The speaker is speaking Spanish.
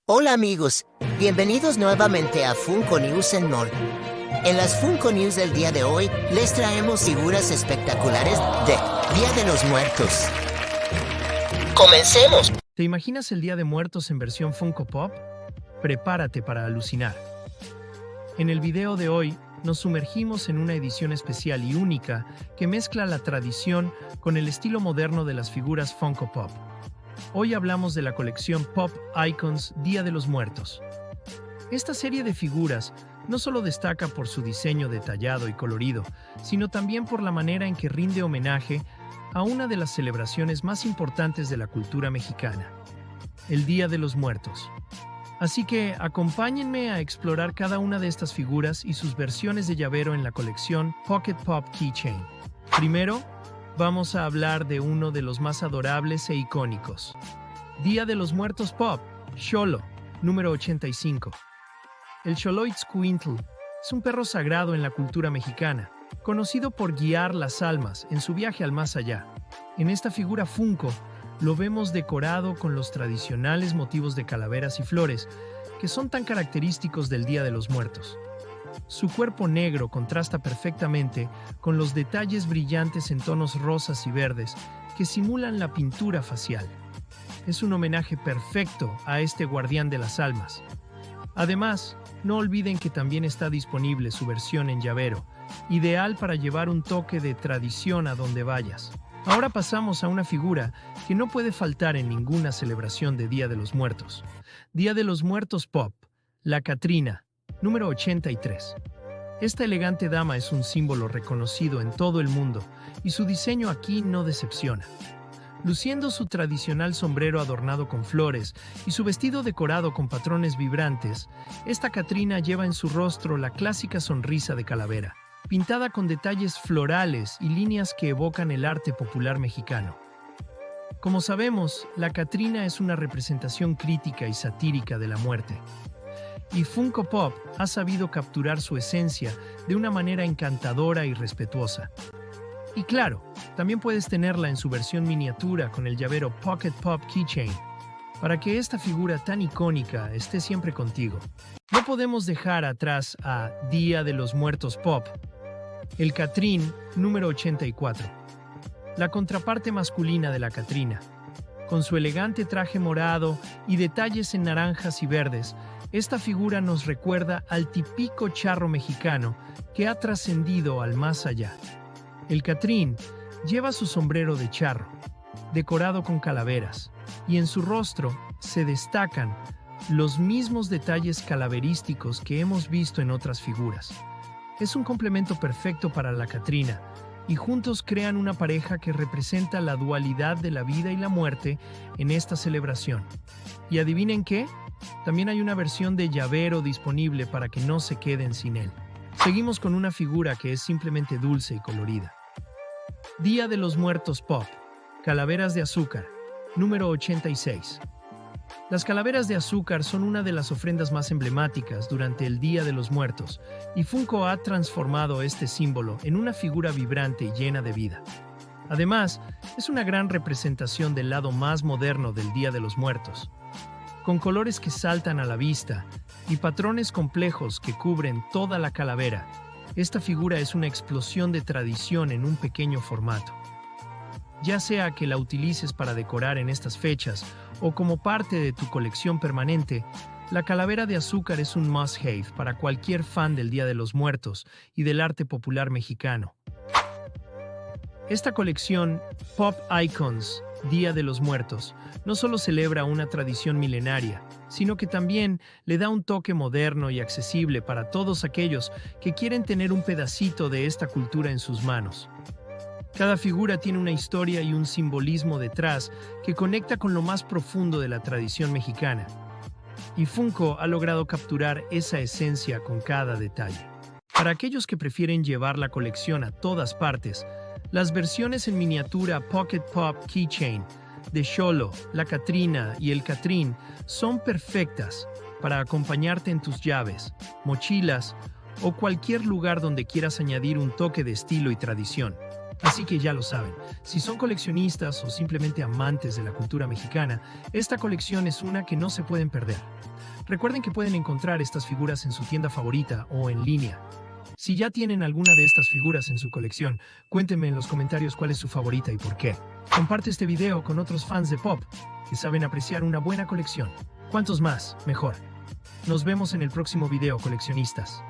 Hola amigos, bienvenidos nuevamente a Funko News and More. En las Funko News del día de hoy les traemos figuras espectaculares de Día de los Muertos. ¡Comencemos! ¿Te imaginas el Día de Muertos en versión Funko Pop? Prepárate para alucinar. En el video de hoy nos sumergimos en una edición especial y única que mezcla la tradición con el estilo moderno de las figuras Funko Pop. Hoy hablamos de la colección Pop Icons Día de los Muertos. Esta serie de figuras no solo destaca por su diseño detallado y colorido, sino también por la manera en que rinde homenaje a una de las celebraciones más importantes de la cultura mexicana, el Día de los Muertos. Así que acompáñenme a explorar cada una de estas figuras y sus versiones de llavero en la colección Pocket Pop Keychain. Primero, vamos a hablar de uno de los más adorables e icónicos. Día de los Muertos Pop, Xolo, número 85. El Xoloitzcuintli es un perro sagrado en la cultura mexicana, conocido por guiar las almas en su viaje al más allá. En esta figura Funko, lo vemos decorado con los tradicionales motivos de calaveras y flores, que son tan característicos del Día de los Muertos. Su cuerpo negro contrasta perfectamente con los detalles brillantes en tonos rosas y verdes que simulan la pintura facial. Es un homenaje perfecto a este guardián de las almas. Además, no olviden que también está disponible su versión en llavero, ideal para llevar un toque de tradición a donde vayas. Ahora pasamos a una figura que no puede faltar en ninguna celebración de Día de los Muertos. Día de los Muertos Pop, la Catrina, número 83. Esta elegante dama es un símbolo reconocido en todo el mundo y su diseño aquí no decepciona. Luciendo su tradicional sombrero adornado con flores y su vestido decorado con patrones vibrantes, esta Catrina lleva en su rostro la clásica sonrisa de calavera, pintada con detalles florales y líneas que evocan el arte popular mexicano. Como sabemos, la Catrina es una representación crítica y satírica de la muerte. Y Funko Pop ha sabido capturar su esencia de una manera encantadora y respetuosa. Y claro, también puedes tenerla en su versión miniatura con el llavero Pocket Pop Keychain, para que esta figura tan icónica esté siempre contigo. No podemos dejar atrás a Día de los Muertos Pop, el Catrín número 84, la contraparte masculina de la Catrina. Con su elegante traje morado y detalles en naranjas y verdes, esta figura nos recuerda al típico charro mexicano que ha trascendido al más allá. El Catrín lleva su sombrero de charro, decorado con calaveras, y en su rostro se destacan los mismos detalles calaverísticos que hemos visto en otras figuras. Es un complemento perfecto para la Catrina, y juntos crean una pareja que representa la dualidad de la vida y la muerte en esta celebración. ¿Y adivinen qué? También hay una versión de llavero disponible para que no se queden sin él. Seguimos con una figura que es simplemente dulce y colorida. Día de los Muertos Pop, calaveras de azúcar, número 86. Las calaveras de azúcar son una de las ofrendas más emblemáticas durante el Día de los Muertos, y Funko ha transformado este símbolo en una figura vibrante y llena de vida. Además, es una gran representación del lado más moderno del Día de los Muertos. Con colores que saltan a la vista y patrones complejos que cubren toda la calavera, esta figura es una explosión de tradición en un pequeño formato. Ya sea que la utilices para decorar en estas fechas o como parte de tu colección permanente, la calavera de azúcar es un must-have para cualquier fan del Día de los Muertos y del arte popular mexicano. Esta colección, Pop Icons Día de los Muertos, no solo celebra una tradición milenaria, sino que también le da un toque moderno y accesible para todos aquellos que quieren tener un pedacito de esta cultura en sus manos. Cada figura tiene una historia y un simbolismo detrás que conecta con lo más profundo de la tradición mexicana. Y Funko ha logrado capturar esa esencia con cada detalle. Para aquellos que prefieren llevar la colección a todas partes, las versiones en miniatura Pocket Pop Keychain de Xolo, la Catrina y el Catrín son perfectas para acompañarte en tus llaves, mochilas o cualquier lugar donde quieras añadir un toque de estilo y tradición. Así que ya lo saben, si son coleccionistas o simplemente amantes de la cultura mexicana, esta colección es una que no se pueden perder. Recuerden que pueden encontrar estas figuras en su tienda favorita o en línea. Si ya tienen alguna de estas figuras en su colección, cuéntenme en los comentarios cuál es su favorita y por qué. Comparte este video con otros fans de Pop que saben apreciar una buena colección. Cuantos más, mejor. Nos vemos en el próximo video, coleccionistas.